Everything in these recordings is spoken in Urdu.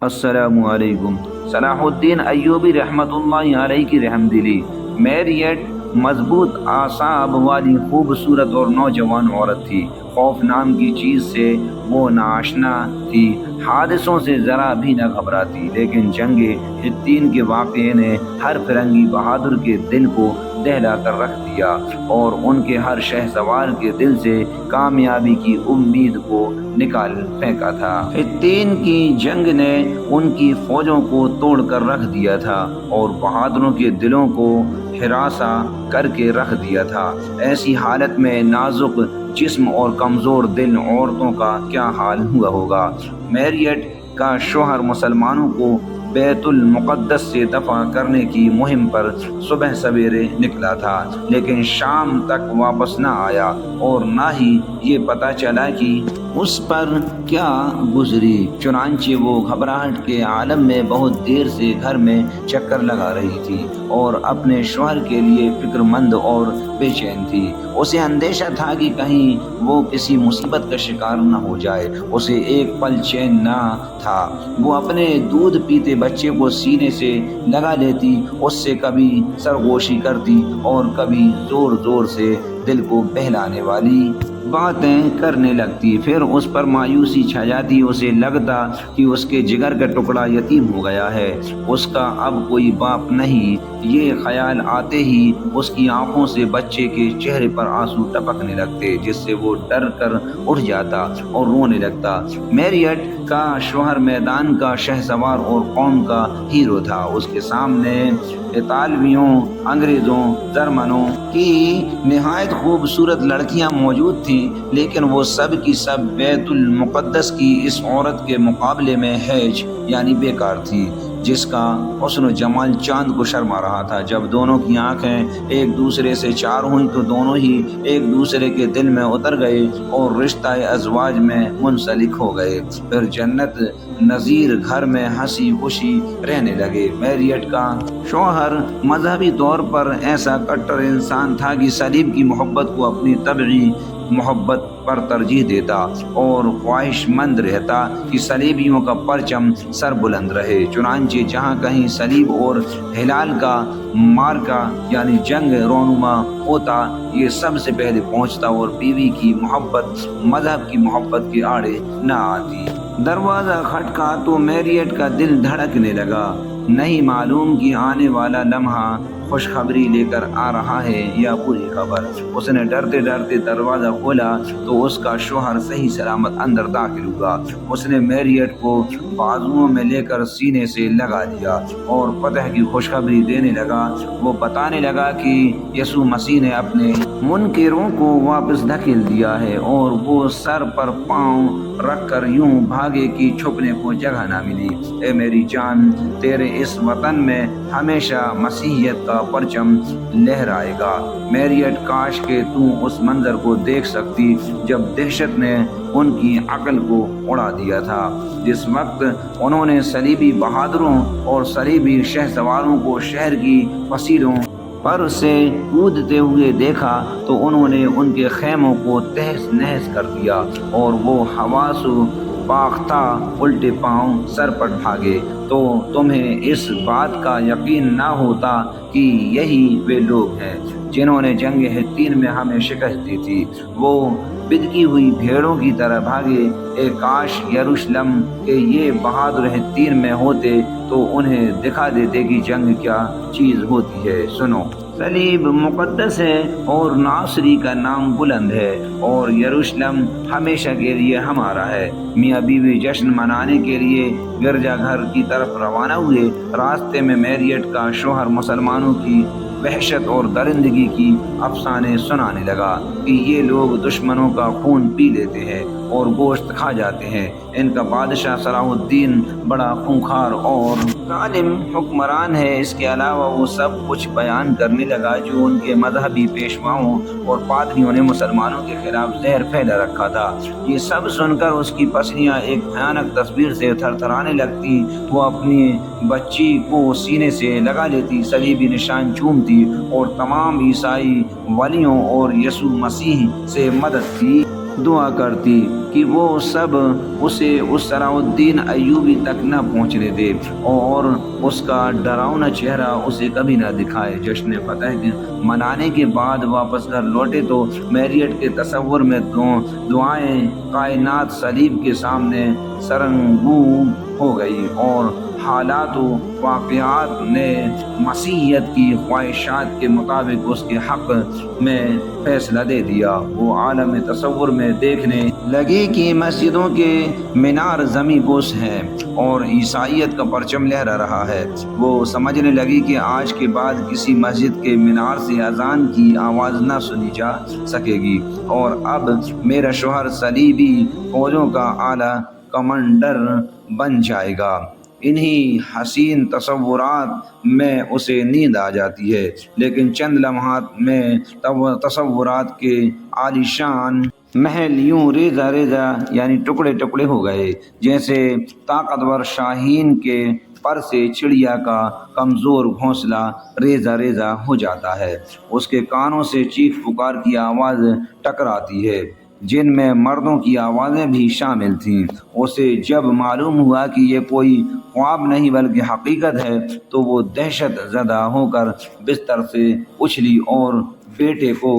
السلام علیکم۔ صلاح الدین ایوبی رحمۃ اللہ علیہ کی رحم دلی۔ میریٹ مضبوط اعصاب والی خوبصورت اور نوجوان عورت تھی۔ خوف نام کی چیز سے وہ ناآشنا تھی، حادثوں سے ذرا بھی نہ گھبراتی، لیکن جنگ حطین کے واقعے نے ہر فرنگی بہادر کے دل کو دہلا کر رکھ دیا اور ان کے ہر شہ سوار کے دل سے کامیابی کی امید کو نکال پھینکا تھا۔ حطین کی جنگ نے ان کی فوجوں کو توڑ کر رکھ دیا تھا اور بہادروں کے دلوں کو ہراساں کر کے رکھ دیا تھا۔ ایسی حالت میں نازک جسم اور کمزور دل عورتوں کا کیا حال ہوا ہوگا۔ میریٹ کا شوہر مسلمانوں کو بیت المقدس سے دفع کرنے کی مہم پر صبح سویرے نکلا تھا، لیکن شام تک واپس نہ آیا اور نہ ہی یہ پتہ چلا کہ اس پر کیا گزری۔ چنانچہ وہ گھبراہٹ کے عالم میں بہت دیر سے گھر میں چکر لگا رہی تھی اور اپنے شوہر کے لیے فکر مند اور بے چین تھی۔ اسے اندیشہ تھا کہ کہیں وہ کسی مصیبت کا شکار نہ ہو جائے۔ اسے ایک پل چین نہ تھا۔ وہ اپنے دودھ پیتے بچے کو سینے سے لگا لیتی، اس سے کبھی سرگوشی کرتی اور کبھی زور زور سے دل کو بہلانے والی باتیں کرنے لگتی۔ پھر اس پر مایوسی چھا جاتی۔ اسے لگتا کہ اس کے جگر کا ٹکڑا یتیم ہو گیا ہے، اس کا اب کوئی باپ نہیں۔ یہ خیال آتے ہی اس کی آنکھوں سے بچے کے چہرے پر آنسو ٹپکنے لگتے، جس سے وہ ڈر کر اٹھ جاتا اور رونے لگتا۔ میریٹ کا شوہر میدان کا شہسوار اور قوم کا ہیرو تھا۔ اس کے سامنے اطالویوں، انگریزوں، جرمنوں کی نہایت خوبصورت لڑکیاں موجود تھیں، لیکن وہ سب کی سب بیت المقدس کی اس عورت کے مقابلے میں ہیج یعنی بیکار تھی، جس کا حسن و جمال چاند کو شرما رہا تھا۔ جب دونوں کی آنکھیں ایک دوسرے سے چار ہوئیں تو دونوں ہی ایک دوسرے کے دل میں اتر گئے اور رشتہ ازواج میں منسلک ہو گئے۔ پھر جنت نظیر گھر میں ہنسی خوشی رہنے لگے۔ میریٹ کا شوہر مذہبی طور پر ایسا کٹر انسان تھا کہ صلیب کی محبت کو اپنی طبعی محبت پر ترجیح دیتا اور خواہش مند رہتا کہ صلیبیوں کا پرچم سر بلند رہے۔ چنانچہ جہاں کہیں صلیب اور ہلال کا مارکا یعنی جنگ رونما ہوتا، یہ سب سے پہلے پہنچتا اور بیوی کی محبت مذہب کی محبت کے آڑے نہ آتی۔ دروازہ کھٹکا تو میریٹ کا دل دھڑکنے لگا۔ نہیں معلوم کہ آنے والا لمحہ خوشخبری لے کر آ رہا ہے یا بری خبر۔ اس نے ڈرتے ڈرتے دروازہ کھولا تو اس کا شوہر صحیح سلامت اندر داخل ہوا۔ اس نے میریٹ کو بازوؤں میں لے کر سینے سے لگا لیا اور فتح کی خوشخبری دینے لگا۔ وہ بتانے لگا کہ یسوع مسیح نے اپنے منکروں کو واپس دھکیل دیا ہے اور وہ سر پر پاؤں رکھ کر یوں بھاگے کہ چھپنے کو جگہ نہ ملی۔ اے میری جان، تیرے اس وطن میں ہمیشہ مسیحیت کا پرچم لہرائے گا۔ میریٹ، کاش کہ تو اس منظر کو دیکھ سکتی جب دہشت نے ان کی عقل کو اڑا دیا تھا۔ جس وقت انہوں نے صلیبی بہادروں اور صلیبی شہ سواروں کو شہر کی فصیلوں پر سے کودتے ہوئے دیکھا تو انہوں نے ان کے خیموں کو تہس نہس کر دیا اور وہ حواس باختہ الٹے پاؤں سر پر بھاگے، تو تمہیں اس بات کا یقین نہ ہوتا کہ یہی وہ لوگ ہیں جنہوں نے جنگ حطین میں ہمیں شکست دی تھی۔ وہ بدکی ہوئی بھیڑوں کی طرح بھاگے۔ اے کاش یروشلم کے یہ بہادر حطین میں ہوتے تو انہیں دکھا دیتے کہ جنگ کیا چیز ہوتی ہے۔ سنو، صلیب مقدس ہے اور ناصری کا نام بلند ہے اور یروشلم ہمیشہ کے لیے ہمارا ہے۔ میاں بیوی جشن منانے کے لیے گرجا گھر کی طرف روانہ ہوئے۔ راستے میں میریٹ کا شوہر مسلمانوں کی وحشت اور درندگی کی افسانے سنانے لگا کہ یہ لوگ دشمنوں کا خون پی لیتے ہیں اور گوشت کھا جاتے ہیں۔ ان کا بادشاہ صلاح الدین بڑا خونخوار اور ظالم حکمران ہے۔ اس کے علاوہ وہ سب کچھ بیان کرنے لگا جو ان کے مذہبی پیشواؤں اور پادریوں نے مسلمانوں کے خلاف زہر پھیلا رکھا تھا۔ یہ سب سن کر اس کی پسلیاں ایک بھیانک تصویر سے تھر تھرانے لگتی۔ وہ اپنی بچی کو سینے سے لگا لیتی، صلیبی نشان چومتی اور تمام عیسائی ولیوں اور یسوع مسیح سے مدد کی دعا کرتی کہ وہ سب اسے اس صلاح الدین ایوبی تک نہ پہنچنے دے اور اس کا ڈراؤنا چہرہ اسے کبھی نہ دکھائے۔ جشن فتح منانے کے بعد واپس گھر لوٹے تو میریٹ کے تصور میں دعائیں کائنات صلیب کے سامنے سرنگوں ہو گئی اور حالات و واقعات نے مسیحیت کی خواہشات کے مطابق اس کے حق میں فیصلہ دے دیا۔ وہ عالم تصور میں دیکھنے لگی کہ مسجدوں کے مینار زمیں بوس ہیں اور عیسائیت کا پرچم لہرا رہا ہے۔ وہ سمجھنے لگی کہ آج کے بعد کسی مسجد کے مینار سے اذان کی آواز نہ سنی جا سکے گی اور اب میرا شوہر صلیبی فوجوں کا اعلیٰ کمانڈر بن جائے گا۔ انہی حسین تصورات میں اسے نیند آ جاتی ہے، لیکن چند لمحات میں تصورات کے عالیشان محل یوں ریزہ ریزہ یعنی ٹکڑے ٹکڑے ہو گئے، جیسے طاقتور شاہین کے پر سے چڑیا کا کمزور گھونسلہ ریزہ ریزہ ہو جاتا ہے۔ اس کے کانوں سے چیخ پکار کی آواز ٹکراتی ہے، جن میں مردوں کی آوازیں بھی شامل تھیں۔ اسے جب معلوم ہوا کہ یہ کوئی خواب نہیں بلکہ حقیقت ہے تو وہ دہشت زدہ ہو کر بستر سے اچھلی اور بیٹے کو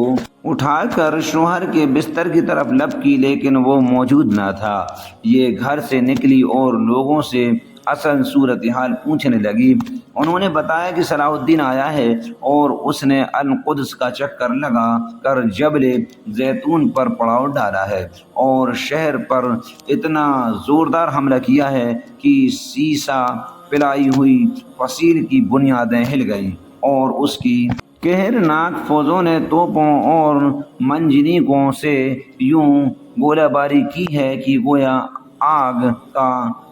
اٹھا کر شوہر کے بستر کی طرف لپکی، لیکن وہ موجود نہ تھا۔ یہ گھر سے نکلی اور لوگوں سے اصل صورتحال پوچھنے لگی۔ انہوں نے بتایا کہ صلاح الدین آیا ہے اور اس نے القدس کا چکر لگا کر جبل زیتون پر پڑاؤ ڈالا ہے اور شہر پر اتنا زوردار حملہ کیا ہے کہ سیسا پلائی ہوئی فصیل کی بنیادیں ہل گئیں اور اس کی قہرناک فوجوں نے توپوں اور منجنیقوں سے یوں گولہ باری کی ہے کہ گویا آگ کا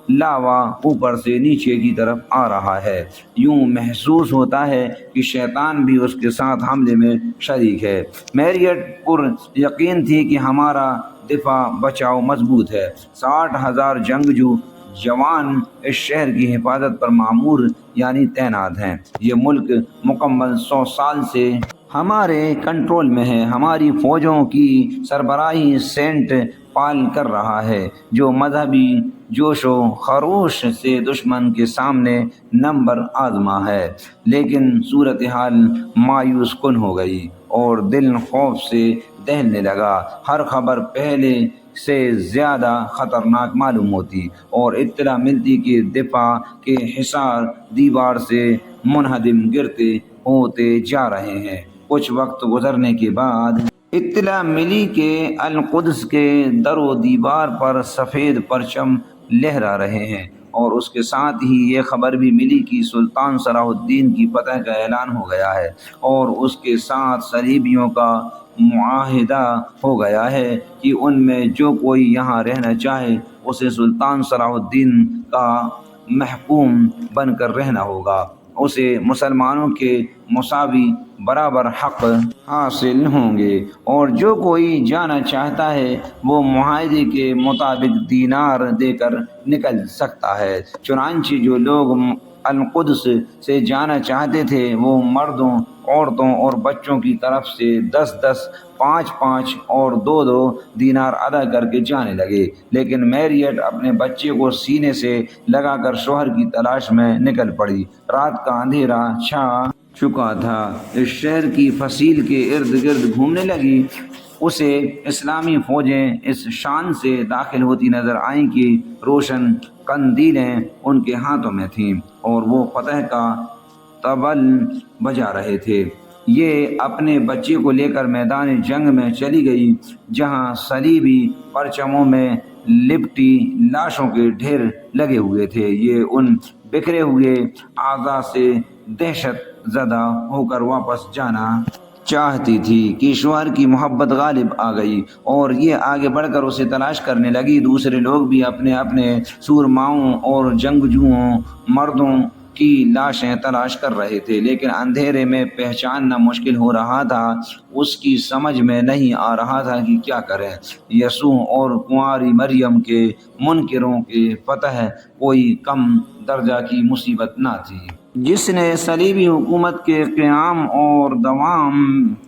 لاوا اوپر سے نیچے کی طرف آ رہا ہے۔ یوں محسوس ہوتا ہے کہ شیطان بھی اس کے ساتھ حملے میں شریک ہے۔ میریٹ پر یقین تھی کہ ہمارا دفاع بچاؤ مضبوط ہے۔ 60,000 جنگجو جوان اس شہر کی حفاظت پر مامور یعنی تعینات ہیں۔ یہ ملک مکمل 100 سال سے ہمارے کنٹرول میں ہے۔ ہماری فوجوں کی سربراہی سینٹ پال کر رہا ہے، جو مذہبی جوش و خروش سے دشمن کے سامنے نمبر آزما ہے۔ لیکن صورتحال مایوس کن ہو گئی اور دل خوف سے دہلنے لگا۔ ہر خبر پہلے سے زیادہ خطرناک معلوم ہوتی اور اطلاع ملتی کہ دفاع کے حصار دیوار سے منہدم گرتے ہوتے جا رہے ہیں۔ کچھ وقت گزرنے کے بعد اطلاع ملی کہ القدس کے در و دیوار پر سفید پرچم لہرا رہے ہیں، اور اس کے ساتھ ہی یہ خبر بھی ملی کہ سلطان صلاح الدین کی فتح کا اعلان ہو گیا ہے اور اس کے ساتھ صلیبیوں کا معاہدہ ہو گیا ہے کہ ان میں جو کوئی یہاں رہنا چاہے اسے سلطان صلاح الدین کا محکوم بن کر رہنا ہوگا۔ اسے مسلمانوں کے مساوی برابر حق حاصل ہوں گے اور جو کوئی جانا چاہتا ہے وہ معاہدے کے مطابق دینار دے کر نکل سکتا ہے۔ چنانچہ جو لوگ القدس سے جانا چاہتے تھے وہ مردوں، عورتوں اور بچوں کی طرف سے 10-10، 5-5 اور 2-2 دینار ادا کر کے جانے لگے۔ لیکن میریٹ اپنے بچے کو سینے سے لگا کر شوہر کی تلاش میں نکل پڑی۔ رات کا اندھیرا چھا چکا تھا۔ اس شہر کی فصیل کے ارد گرد گھومنے لگی۔ اسے اسلامی فوجیں اس شان سے داخل ہوتی نظر آئیں کہ روشن قندیلیں ان کے ہاتھوں میں تھیں اور وہ فتح کا طبل بجا رہے تھے۔ یہ اپنے بچے کو لے کر میدان جنگ میں چلی گئی، جہاں صلیبی پرچموں میں لپٹی لاشوں کے ڈھیر لگے ہوئے تھے۔ یہ ان بکھرے ہوئے اعضاء سے دہشت زدہ ہو کر واپس جانا چاہتی تھی کہ شوہر کی محبت غالب آ گئی اور یہ آگے بڑھ کر اسے تلاش کرنے لگی۔ دوسرے لوگ بھی اپنے اپنے سورماؤں اور جنگجوؤں مردوں کی لاشیں تلاش کر رہے تھے، لیکن اندھیرے میں پہچاننا مشکل ہو رہا تھا۔ اس کی سمجھ میں نہیں آ رہا تھا کہ کیا کرے۔ یسوع اور کنواری مریم کے منکروں کے فتح کوئی کم درجہ کی مصیبت نہ تھی۔ جس نے صلیبی حکومت کے قیام اور دوام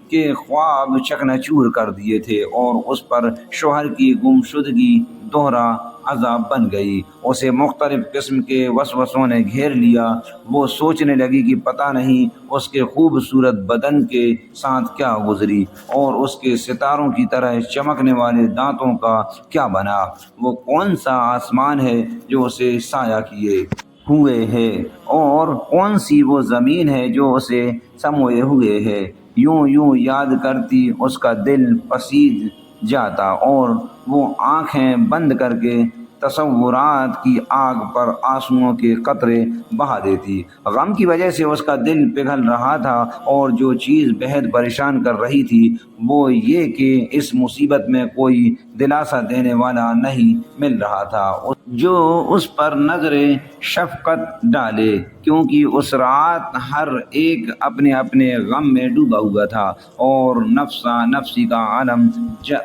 کے خواب چکنا چور کر دیے تھے، اور اس پر شوہر کی گمشدگی دوہرا عذاب بن گئی۔ اسے مختلف قسم کے وسوسوں نے گھیر لیا۔ وہ سوچنے لگی کہ پتہ نہیں اس کے خوبصورت بدن کے ساتھ کیا گزری، اور اس کے ستاروں کی طرح چمکنے والے دانتوں کا کیا بنا۔ وہ کون سا آسمان ہے جو اسے سایہ کیے ہوئے ہے، اور کون سی وہ زمین ہے جو اسے سموئے ہوئے ہے۔ یوں یوں یاد کرتی اس کا دل پسید جاتا، اور وہ آنکھیں بند کر کے تصورات کی آگ پر آنسوؤں کے قطرے بہا دیتی۔ غم کی وجہ سے اس کا دل پگھل رہا تھا، اور جو چیز بہت پریشان کر رہی تھی وہ یہ کہ اس مصیبت میں کوئی دلاسا دینے والا نہیں مل رہا تھا جو اس پر نظر شفقت ڈالے، کیونکہ اس رات ہر ایک اپنے اپنے غم میں ڈوبا ہوا تھا، اور نفسا نفسی کا عالم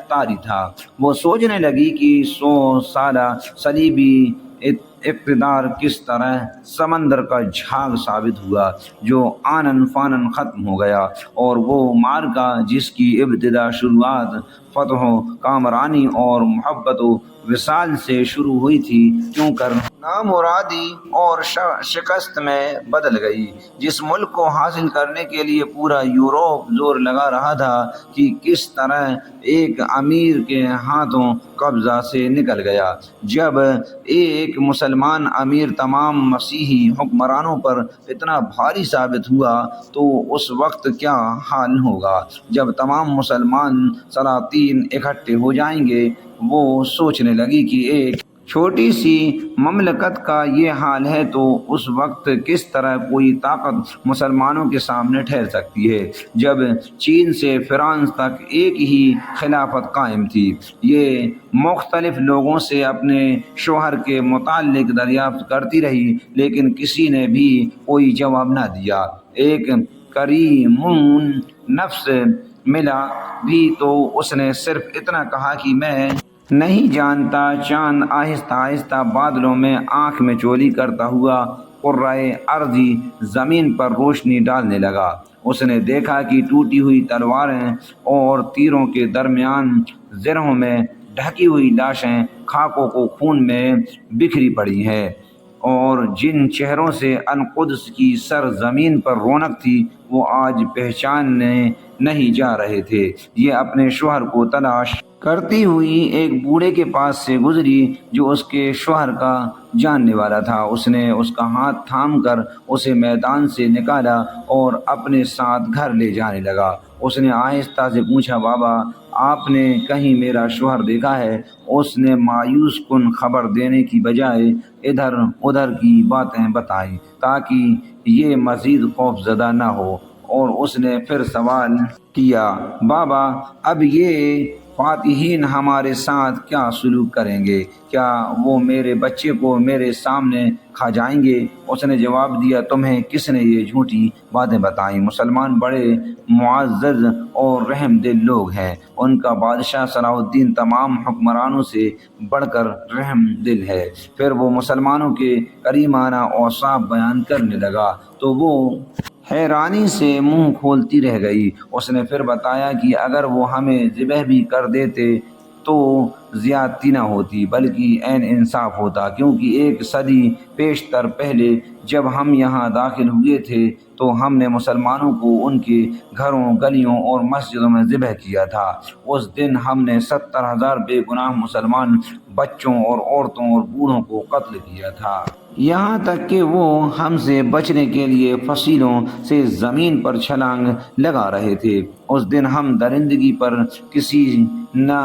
طاری تھا۔ وہ سوچنے لگی کہ 100 سالہ صلیبی اقتدار کس طرح سمندر کا جھاگ ثابت ہوا جو آنن فانن ختم ہو گیا، اور وہ معرکہ جس کی ابتدا شروعات فتح و کامرانی اور محبت و وصال سے شروع ہوئی تھی، کیوں کر نامرادی اور شکست میں بدل گئی۔ جس ملک کو حاصل کرنے کے لیے پورا یورپ زور لگا رہا تھا کہ کس طرح ایک امیر کے ہاتھوں قبضہ سے نکل گیا۔ جب ایک مسلمان امیر تمام مسیحی حکمرانوں پر اتنا بھاری ثابت ہوا تو اس وقت کیا حال ہوگا جب تمام مسلمان سلاطین اکٹھے ہو جائیں گے۔ وہ سوچنے لگی کہ ایک چھوٹی سی مملکت کا یہ حال ہے تو اس وقت کس طرح کوئی طاقت مسلمانوں کے سامنے ٹھہر سکتی ہے، جب چین سے فرانس تک ایک ہی خلافت قائم تھی۔ یہ مختلف لوگوں سے اپنے شوہر کے متعلق دریافت کرتی رہی، لیکن کسی نے بھی کوئی جواب نہ دیا۔ ایک کریمون نفس ملا بھی تو اس نے صرف اتنا کہا کہ میں نہیں جانتا۔ چاند آہستہ آہستہ بادلوں میں آنکھ میں چولی کرتا ہوا قرۂ ارضی زمین پر روشنی ڈالنے لگا۔ اس نے دیکھا کہ ٹوٹی ہوئی تلواریں اور تیروں کے درمیان زرہوں میں ڈھکی ہوئی لاشیں خاکوں کو خون میں بکھری پڑی ہیں، اور جن چہروں سے القدس کی سر زمین پر رونق تھی وہ آج پہچانے نہیں جا رہے تھے۔ یہ اپنے شوہر کو تلاش کرتی ہوئی ایک بوڑھے کے پاس سے گزری جو اس کے شوہر کا جاننے والا تھا۔ اس نے اس کا ہاتھ تھام کر اسے میدان سے نکالا اور اپنے ساتھ گھر لے جانے لگا۔ اس نے آہستہ سے پوچھا، بابا آپ نے کہیں میرا شوہر دیکھا ہے؟ اس نے مایوس کن خبر دینے کی بجائے ادھر ادھر کی باتیں بتائیں تاکہ یہ مزید خوف زدہ نہ ہو، اور اس نے پھر سوال کیا، بابا اب یہ فاتحین ہمارے ساتھ کیا سلوک کریں گے؟ کیا وہ میرے بچے کو میرے سامنے کھا جائیں گے؟ اس نے جواب دیا، تمہیں کس نے یہ جھوٹی باتیں بتائیں؟ مسلمان بڑے معزز اور رحم دل لوگ ہیں، ان کا بادشاہ صلاح الدین تمام حکمرانوں سے بڑھ کر رحم دل ہے۔ پھر وہ مسلمانوں کے کریمانہ اوصاف بیان کرنے لگا تو وہ حیرانی سے منہ کھولتی رہ گئی۔ اس نے پھر بتایا کہ اگر وہ ہمیں ذبح بھی کر دیتے تو زیادتی نہ ہوتی بلکہ عین انصاف ہوتا، کیونکہ 1 صدی پیشتر پہلے جب ہم یہاں داخل ہوئے تھے تو ہم نے مسلمانوں کو ان کے گھروں، گلیوں اور مسجدوں میں ذبح کیا تھا۔ اس دن ہم نے 70,000 بے گناہ مسلمان بچوں اور عورتوں اور بوڑھوں کو قتل کیا تھا، یہاں تک کہ وہ ہم سے بچنے کے لیے فصیلوں سے زمین پر چھلانگ لگا رہے تھے۔ اس دن ہم درندگی پر کسی نہ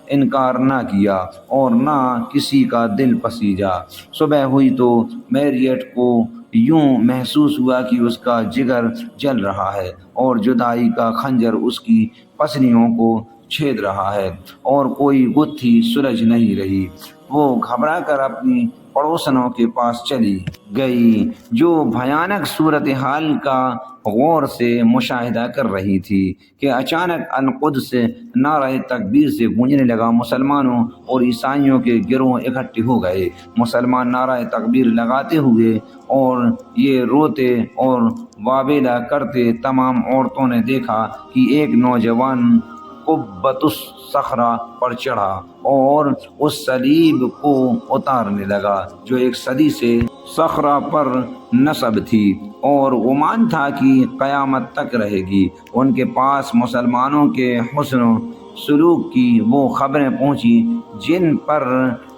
انکار نہ کیا اور نہ کسی کا دل پسیجا۔ صبح ہوئی تو میریٹ کو یوں محسوس ہوا کہ اس کا جگر جل رہا ہے اور جدائی کا خنجر اس کی پسلیوں کو چھید رہا ہے، اور کوئی گتھی سلجھ نہیں رہی۔ وہ گھبرا کر اپنی پڑوسنوں کے پاس چلی گئی جو بھیانک صورتحال کا غور سے مشاہدہ کر رہی تھی کہ اچانک القدس سے نعرہ تکبیر سے گونجنے لگا۔ مسلمانوں اور عیسائیوں کے گروہ اکٹھے ہو گئے۔ مسلمان نعرہ تکبیر لگاتے ہوئے اور یہ روتے اور واویلا کرتے، تمام عورتوں نے دیکھا کہ ایک نوجوان قبۃ الصخرہ پر چڑھا اور اس صلیب کو اتارنے لگا جو ایک صدی سے صخرہ پر نصب تھی اور گمان تھا کہ قیامت تک رہے گی۔ ان کے پاس مسلمانوں کے حسن و سلوک کی وہ خبریں پہنچی جن پر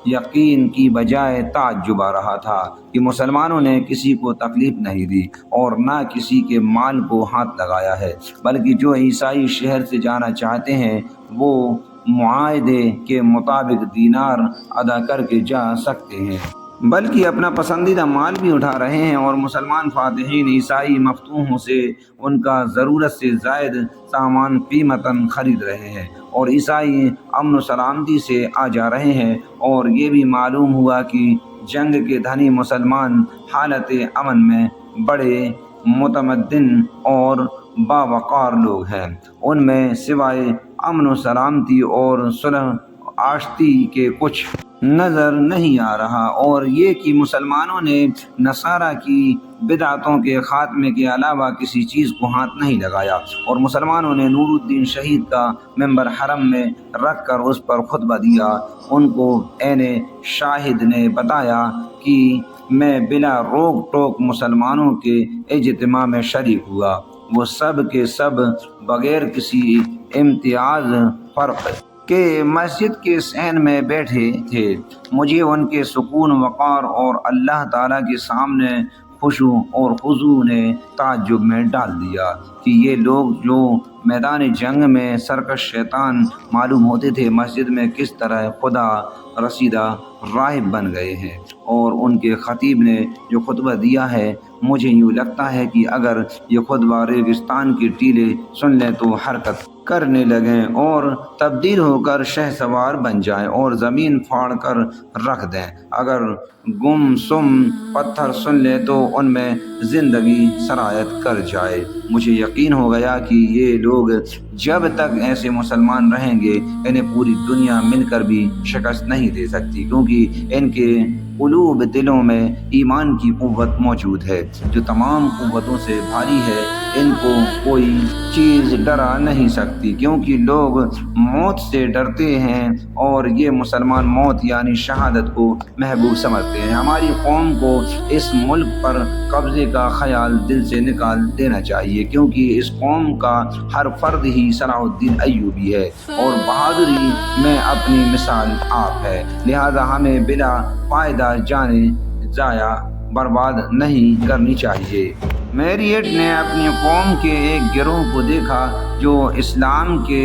یقین کی بجائے تعجب آ رہا تھا کہ مسلمانوں نے کسی کو تکلیف نہیں دی اور نہ کسی کے مال کو ہاتھ لگایا ہے، بلکہ جو عیسائی شہر سے جانا چاہتے ہیں وہ معاہدے کے مطابق دینار ادا کر کے جا سکتے ہیں، بلکہ اپنا پسندیدہ مال بھی اٹھا رہے ہیں، اور مسلمان فاتحین عیسائی مفتوحوں سے ان کا ضرورت سے زائد سامان قیمتاً خرید رہے ہیں، اور عیسائی امن و سلامتی سے آ جا رہے ہیں۔ اور یہ بھی معلوم ہوا کہ جنگ کے دھنی مسلمان حالت امن میں بڑے متمدن اور باوقار لوگ ہیں، ان میں سوائے امن و سلامتی اور صلح آشتی کے کچھ نظر نہیں آ رہا، اور یہ کہ مسلمانوں نے نصارہ کی بدعتوں کے خاتمے کے علاوہ کسی چیز کو ہاتھ نہیں لگایا، اور مسلمانوں نے نور الدین شہید کا ممبر حرم میں رکھ کر اس پر خطبہ دیا۔ ان کو عین شاہد نے بتایا کہ میں بلا روک ٹوک مسلمانوں کے اجتماع میں شریک ہوا، وہ سب کے سب بغیر کسی امتیاز فرق کہ مسجد کے صحن میں بیٹھے تھے۔ مجھے ان کے سکون، وقار اور اللہ تعالیٰ کے سامنے خشوع اور خضوع نے تعجب میں ڈال دیا کہ یہ لوگ جو میدان جنگ میں سرکش شیطان معلوم ہوتے تھے، مسجد میں کس طرح خدا رسیدہ راہب بن گئے ہیں۔ اور ان کے خطیب نے جو خطبہ دیا ہے، مجھے یوں لگتا ہے کہ اگر یہ خطبہ ریگستان کے ٹیلے سن لیں تو حرکت کرنے لگیں اور تبدیل ہو کر شہ سوار بن جائیں اور زمین پھاڑ کر رکھ دیں۔ اگر گم سم پتھر سن لیں تو ان میں زندگی سرایت کر جائے۔ مجھے یقین ہو گیا کہ یہ لوگ جب تک ایسے مسلمان رہیں گے انہیں پوری دنیا مل کر بھی شکست نہیں دے سکتی، کیونکہ ان کے قلوب، دلوں میں ایمان کی قوت موجود ہے جو تمام قوتوں سے بھاری ہے۔ ان کو کوئی چیز ڈرا نہیں سکتی، کیونکہ لوگ موت سے ڈرتے ہیں اور یہ مسلمان موت یعنی شہادت کو محبوب سمجھتے ہیں۔ ہماری قوم کو اس ملک پر قبضے کا خیال دل سے نکال دینا چاہیے، کیونکہ اس قوم کا ہر فرد ہی صلاح الدین ایوبی ہے اور بہادری میں اپنی مثال آپ ہے، لہذا ہمیں بلا فائدہ جانیں ضائع برباد نہیں کرنی چاہیے۔ میریٹ نے اپنی قوم کے ایک گروہ کو دیکھا جو اسلام کے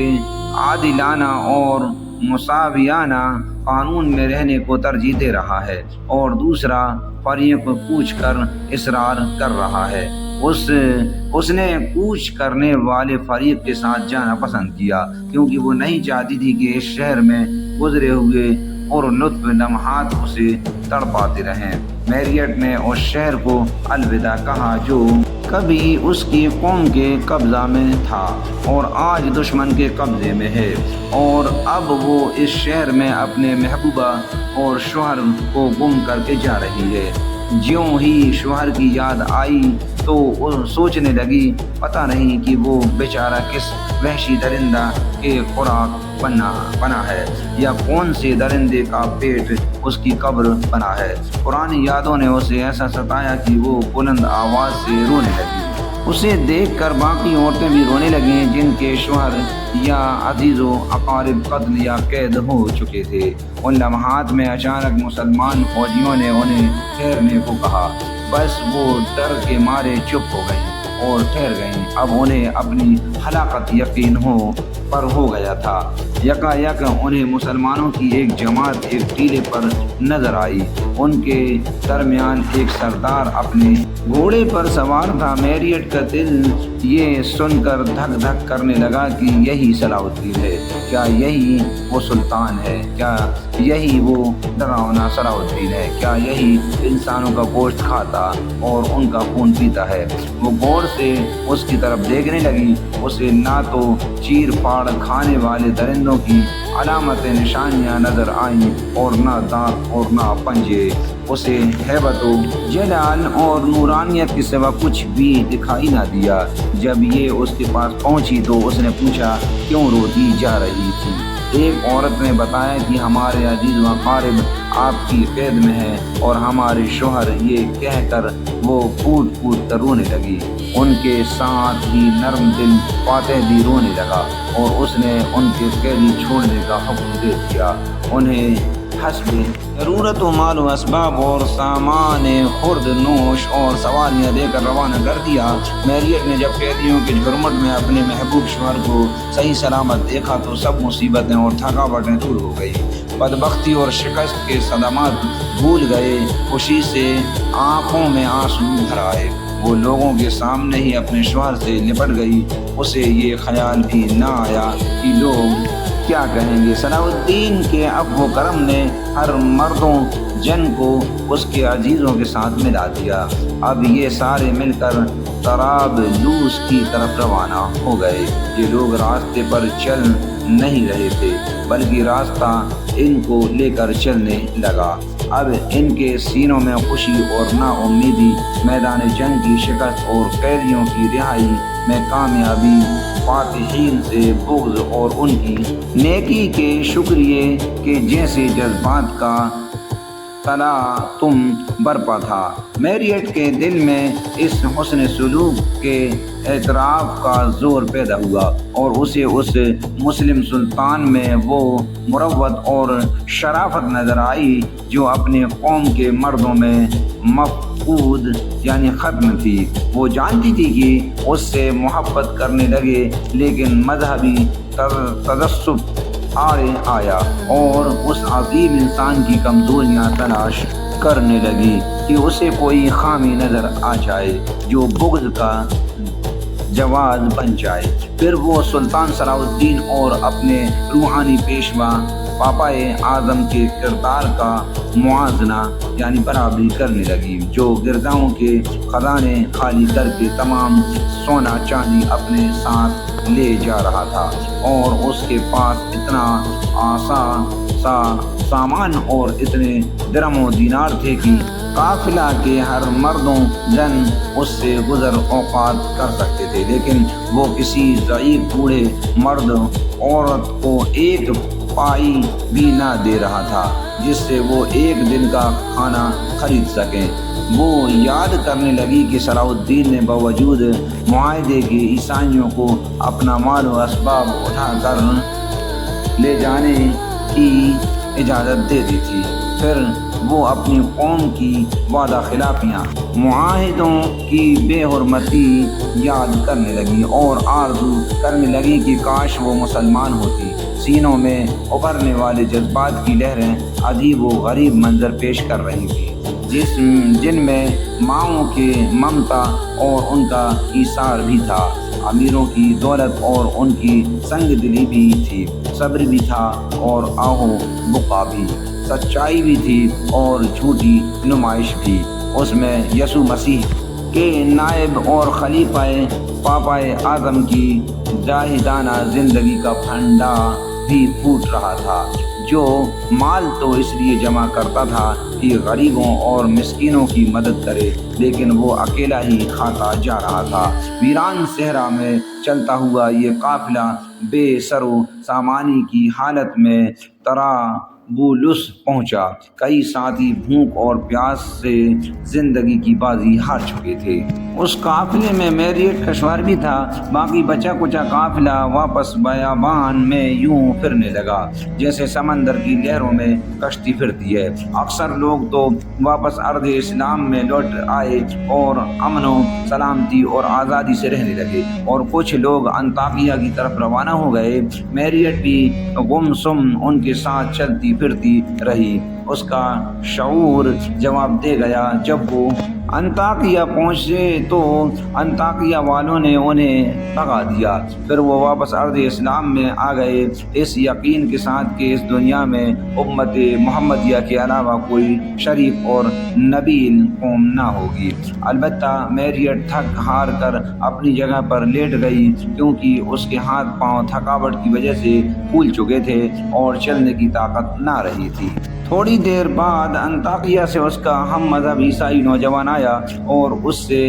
عادلانہ اور مساویانہ قانون میں رہنے کو ترجیح دے رہا ہے، اور دوسرا فریق کوچ کر اصرار کر رہا ہے۔ اس نے کوچ کرنے والے فریق کے ساتھ جانا پسند کیا، کیونکہ وہ نہیں چاہتی تھی کہ اس شہر میں گزرے ہوئے اور لطف لمحات اسے تڑپاتے رہیں۔ میریٹ نے اس شہر کو الوداع کہا جو کبھی اس کی قوم کے قبضہ میں تھا اور آج دشمن کے قبضے میں ہے، اور اب وہ اس شہر میں اپنے محبوبہ اور شوہر کو گم کر کے جا رہی ہے۔ جیوں ہی شوہر کی یاد آئی تو وہ سوچنے لگی پتہ نہیں کہ وہ بیچارہ کس وحشی درندہ کے خوراک بنا ہے یا کون سے درندے کا پیٹ اس کی قبر بنا ہے۔ پرانی یادوں نے اسے ایسا ستایا کہ وہ بلند آواز سے رونے لگی۔ اسے دیکھ کر باقی عورتیں بھی رونے لگیں جن کے شوہر یا عزیز و اقارب قتل یا قید ہو چکے تھے۔ ان لمحات میں اچانک مسلمان فوجیوں نے انہیں ٹھہرنے کو کہا، بس وہ ڈر کے مارے چپ ہو گئیں اور ٹھہر گئیں۔ اب انہیں اپنی ہلاکت یقین ہو گیا تھا۔ یکایک انہیں مسلمانوں کی ایک جماعت ایک ٹیلے پر نظر آئی۔ ان کے درمیان ایک سردار اپنے گھوڑے پر سوار تھا۔ میریٹ کا دل یہ سن کر دھک دھک کرنے لگا کہ یہی صلاح الدین ہے، کیا یہی وہ سلطان ہے، کیا یہی وہ ڈراؤنا صلاح الدین ہے، کیا یہی انسانوں کا گوشت کھاتا اور ان کا خون پیتا ہے؟ وہ غور سے اس کی طرف دیکھنے لگی۔ اسے نہ تو چیر پھاڑ کھانے والے درندوں کی علامتیں نشانیاں نظر آئیں اور نہ دانت اور نہ پنجے۔ اسے ہیبت و جلال اور نورانیت کے سوا کچھ بھی دکھائی نہ دیا۔ جب یہ اس کے پاس پہنچی تو اس نے پوچھا کیوں روتی جا رہی تھی؟ ایک عورت نے بتایا کہ ہمارے عزیز و اقارب آپ کی قید میں ہیں اور ہمارے شوہر، یہ کہہ کر وہ کود کود کر رونے لگی۔ ان کے ساتھ ہی نرم دل فاتح بھی رونے لگا اور اس نے ان کے قیدی چھوڑنے کا حکم دے دیا۔ انہیں حسب ضرورت و مال و اسباب اور سامان خرد نوش اور سواریاں دے کر روانہ کر دیا۔ میریٹ نے جب قیدیوں کے جھرمٹ میں اپنے محبوب شوہر کو صحیح سلامت دیکھا تو سب مصیبتیں اور تھکاوٹیں دور ہو گئی۔ بدبختی اور شکست کے صدمات بھول گئے، خوشی سے آنکھوں میں آنسو بھر آئے۔ وہ لوگوں کے سامنے ہی اپنے شوہر سے لپٹ گئی۔ اسے یہ خیال بھی نہ آیا کہ لوگ کیا کہیں گے۔ صلاح الدین کے عفو و کرم نے ہر مردوں جن کو اس کے عزیزوں کے ساتھ ملا دیا۔ اب یہ سارے مل کر طرابلس کی طرف روانہ ہو گئے۔ یہ لوگ راستے پر چل نہیں رہے تھے بلکہ راستہ ان کو لے کر چلنے لگا۔ اب ان کے سینوں میں خوشی اور نا امیدی، میدان جنگ کی شکست اور قیدیوں کی رہائی میں کامیابی، فاتحین سے بغض اور ان کی نیکی کے شکریے کے جیسے جذبات کا تلاطم برپا تھا۔ میریٹ کے دل میں اس حسن سلوک کے اعتراف کا زور پیدا ہوا اور اسے اس مسلم سلطان میں وہ مروت اور شرافت نظر آئی جو اپنے قوم کے مردوں میں مفقود یعنی ختم تھی۔ وہ جانتی تھی کہ اس سے محبت کرنے لگے لیکن مذہبی تعصب آڑے آیا اور اس عظیم انسان کی کمزوریاں تلاش کرنے لگی کہ اسے کوئی خامی نظر آ جائے جو بغض کا جواز بن جائے۔ پھر وہ سلطان صلاح الدین اور اپنے روحانی پیشوا پاپائے اعظم کے کردار کا موازنہ یعنی برابری کرنے لگی، جو گرجاؤں کے خزانے خالی کر کے تمام سونا چاندی اپنے ساتھ لے جا رہا تھا اور اس کے پاس اتنا سامان اور اتنے درم و دینار تھے کہ قافلہ کے ہر مردوں جن اس سے گزر اوقات کر سکتے تھے، لیکن وہ کسی ضعیف بوڑھے مرد عورت کو ایک پائی بھی نہ دے رہا تھا جس سے وہ ایک دن کا کھانا خرید سکیں۔ وہ یاد کرنے لگی کہ صلاح الدین نے باوجود معاہدے کے عیسائیوں کو اپنا مال و اسباب اٹھا کر لے جانے کی اجازت دے دی تھی۔ پھر وہ اپنی قوم کی وعدہ خلافیاں، معاہدوں کی بے حرمتی یاد کرنے لگی اور آرزو کرنے لگی کہ کاش وہ مسلمان ہوتی۔ سینوں میں ابھرنے والے جذبات کی لہریں عجیب و غریب منظر پیش کر رہی تھیں، جن میں ماؤں کے ممتا اور ان کا ایثار بھی تھا، امیروں کی دولت اور ان کی سنگ دلی بھی تھی، صبر بھی تھا اور آہو بقا بھی، سچائی بھی تھی اور جھوٹی نمائش بھی۔ اس میں یسوع مسیح کے نائب اور خلیفہ پاپائے اعظم کی زاہدانہ زندگی کا پھنڈا بھی پھوٹ رہا تھا، جو مال تو اس لیے جمع کرتا تھا کہ غریبوں اور مسکینوں کی مدد کرے، لیکن وہ اکیلا ہی کھاتا جا رہا تھا۔ ویران صحرا میں چلتا ہوا یہ قافلہ بے سر و سامانی کی حالت میں طرابلس وہ لطف پہنچا۔ کئی ساتھی بھوک اور پیاس سے زندگی کی بازی ہار چکے تھے۔ اس قافلے میں میریٹ کشوار بھی تھا۔ باقی بچا کچا قافلہ واپس بیابان میں یوں پھرنے لگا جیسے سمندر کی لہروں میں کشتی پھرتی ہے۔ اکثر لوگ تو واپس ارض اسلام میں لوٹ آئے اور امن و سلامتی اور آزادی سے رہنے لگے، اور کچھ لوگ انطاکیہ کی طرف روانہ ہو گئے۔ میریٹ بھی گمسم ان کے ساتھ چلتی پھرتی رہی۔ اس کا شعور جواب دے گیا۔ جب وہ انطاکیہ پہنچے تو انطاکیہ والوں نے انہیں بھگا دیا۔ پھر وہ واپس ارض اسلام میں آ گئے، اس یقین کے ساتھ کہ اس دنیا میں امت محمدیہ کے علاوہ کوئی شریف اور نبیل قوم نہ ہوگی۔ البتہ میریٹ تھک ہار کر اپنی جگہ پر لیٹ گئی، کیونکہ اس کے ہاتھ پاؤں تھکاوٹ کی وجہ سے پھول چکے تھے اور چلنے کی طاقت نہ رہی تھی۔ تھوڑی دیر بعد انطاکیہ سے اس کا ہم مذہب عیسائی نوجوان آیا اور اس سے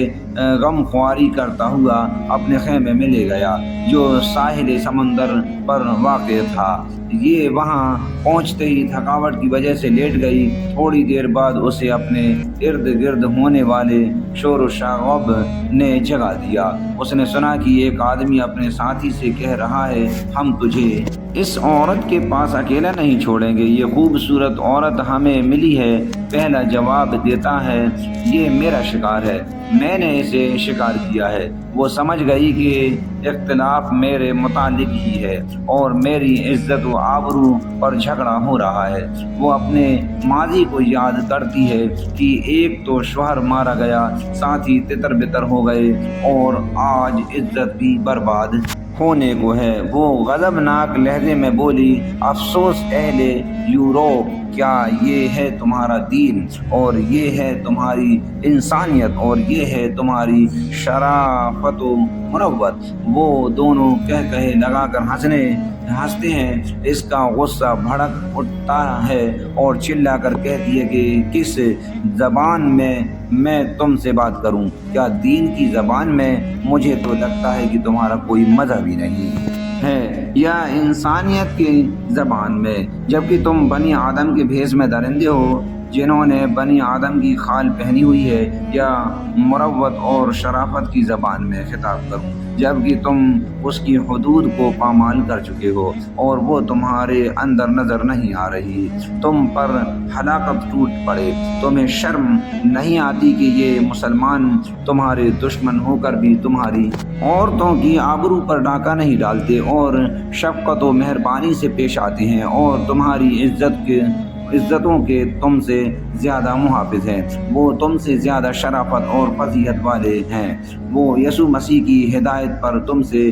غم خواری کرتا ہوا اپنے خیمے میں لے گیا، جو ساحل سمندر پر واقع تھا۔ یہ وہاں پہنچتے ہی تھکاوٹ کی وجہ سے لیٹ گئی۔ تھوڑی دیر بعد اسے اپنے ارد گرد ہونے والے شور و شغب نے جگا دیا۔ اس نے سنا کہ ایک آدمی اپنے ساتھی سے کہہ رہا ہے، ہم تجھے اس عورت کے پاس اکیلا نہیں چھوڑیں گے، یہ خوبصورت عورت ہمیں ملی ہے۔ پہلا جواب دیتا ہے، یہ میرا شکار ہے، میں نے اسے شکار کیا ہے۔ وہ سمجھ گئی کہ اختلاف میرے متعلق ہی ہے اور میری عزت و آبرو پر جھگڑا ہو رہا ہے۔ وہ اپنے ماضی کو یاد کرتی ہے کہ ایک تو شوہر مارا گیا، ساتھی تتر بتر ہو گئے اور آج عزت بھی برباد ہونے کو ہے۔ وہ غضبناک لہجے میں بولی، افسوس اہل یوروپ، کیا یہ ہے تمہارا دین اور یہ ہے تمہاری انسانیت اور یہ ہے تمہاری شرافت و مروت؟ وہ دونوں کہے لگا کر ہنستے ہیں۔ اس کا غصہ بھڑک اٹھتا ہے اور چلا کر کہتی ہے کہ کس زبان میں تم سے بات کروں؟ کیا دین کی زبان میں؟ مجھے تو لگتا ہے کہ تمہارا کوئی مذہب ہی نہیں ہے، یا انسانیت کی زبان میں، جبکہ تم بنی آدم کے بھیس میں درندے ہو جنہوں نے بنی آدم کی خال پہنی ہوئی ہے، یا مروت اور شرافت کی زبان میں خطاب کروں، جبکہ تم اس کی حدود کو پامال کر چکے ہو اور وہ تمہارے اندر نظر نہیں آ رہی۔ تم پر ہلاکت ٹوٹ پڑے۔ تمہیں شرم نہیں آتی کہ یہ مسلمان تمہارے دشمن ہو کر بھی تمہاری عورتوں کی آبرو پر ڈاکہ نہیں ڈالتے اور شفقت و مہربانی سے پیش آتے ہیں اور تمہاری عزتوں کے تم سے زیادہ محافظ ہیں؟ وہ تم سے زیادہ شرافت اور فضیلت والے ہیں۔ وہ یسوع مسیح کی ہدایت پر تم سے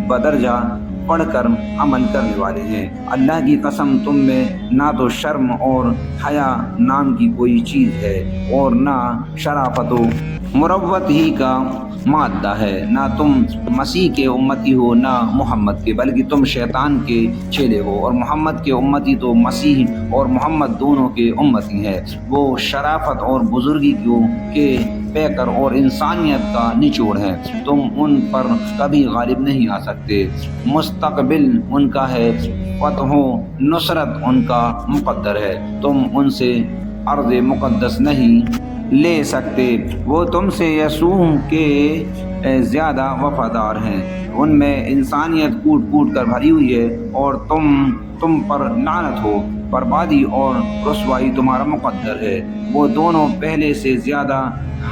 بدرجہ پڑھ کر عمل کرنے والے ہیں۔ اللہ کی قسم، تم میں نہ تو شرم اور حیا نام کی کوئی چیز ہے اور نہ شرافت و مروت ہی کا مادہ ہے۔ نہ تم مسیح کے امتی ہو نہ محمد کے، بلکہ تم شیطان کے چیلے ہو، اور محمد کے امتی تو مسیح اور محمد دونوں کے امتی ہیں۔ وہ شرافت اور بزرگی کے پیکر اور انسانیت کا نچوڑ ہیں۔ تم ان پر کبھی غالب نہیں آ سکتے۔ مستقبل ان کا ہے، فتح و نصرت ان کا مقدر ہے۔ تم ان سے ارض مقدس نہیں لے سکتے۔ وہ تم سے یسوع کے زیادہ وفادار ہیں۔ ان میں انسانیت کوٹ کوٹ کر بھری ہوئی ہے اور تم پر لعنت ہو۔ بربادی اور رسوائی تمہارا مقدر ہے۔ وہ دونوں پہلے سے زیادہ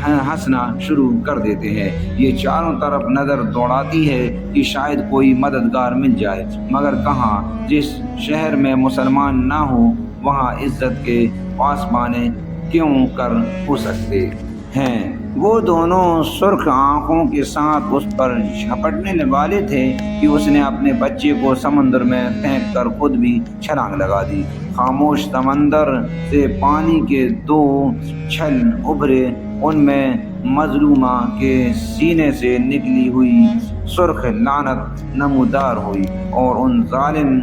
ہنسنا شروع کر دیتے ہیں۔ یہ چاروں طرف نظر دوڑاتی ہے کہ شاید کوئی مددگار مل جائے، مگر کہاں؟ جس شہر میں مسلمان نہ ہو وہاں عزت کے پاسبانے کیوں کر ہو سکتے ہیں؟ وہ دونوں سرخ آنکھوں کے ساتھ اس پر جھپٹنے والے تھے کہ اس نے اپنے بچے کو سمندر میں پھینک کر خود بھی چھلانگ لگا دی۔ خاموش سمندر سے پانی کے دو چھل ابھرے، ان میں مظلومہ کے سینے سے نکلی ہوئی سرخ لعنت نمودار ہوئی اور ان ظالم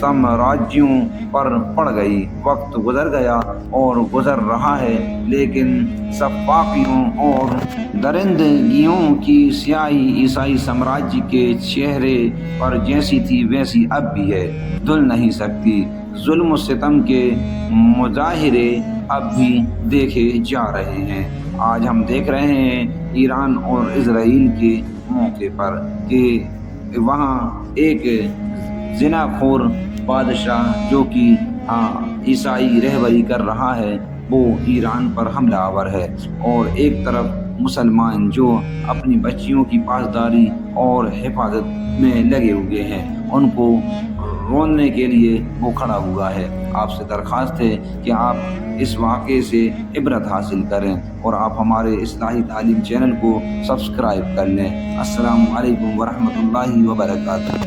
سامراجیوں پر پڑ گئی۔ وقت گزر گیا اور گزر رہا ہے، لیکن سفاکیوں اور درندگیوں کی سیاہی عیسائی سامراجی کے چہرے پر جیسی تھی ویسی اب بھی ہے، دھل نہیں سکتی۔ ظلم و ستم کے مظاہرے اب بھی دیکھے جا رہے ہیں۔ آج ہم دیکھ رہے ہیں ایران اور اسرائیل کے موقع پر کہ وہاں ایک زنا خور بادشاہ جو کہ عیسائی رہبری کر رہا ہے وہ ایران پر حملہ آور ہے، اور ایک طرف مسلمان جو اپنی بچیوں کی پاسداری اور حفاظت میں لگے ہوئے ہیں، ان کو روکنے کے لیے وہ کھڑا ہوا ہے۔ آپ سے درخواست ہے کہ آپ اس واقعے سے عبرت حاصل کریں اور آپ ہمارے اصلاحی تعلیم چینل کو سبسکرائب کر لیں۔ السلام علیکم ورحمۃ اللہ وبرکاتہ۔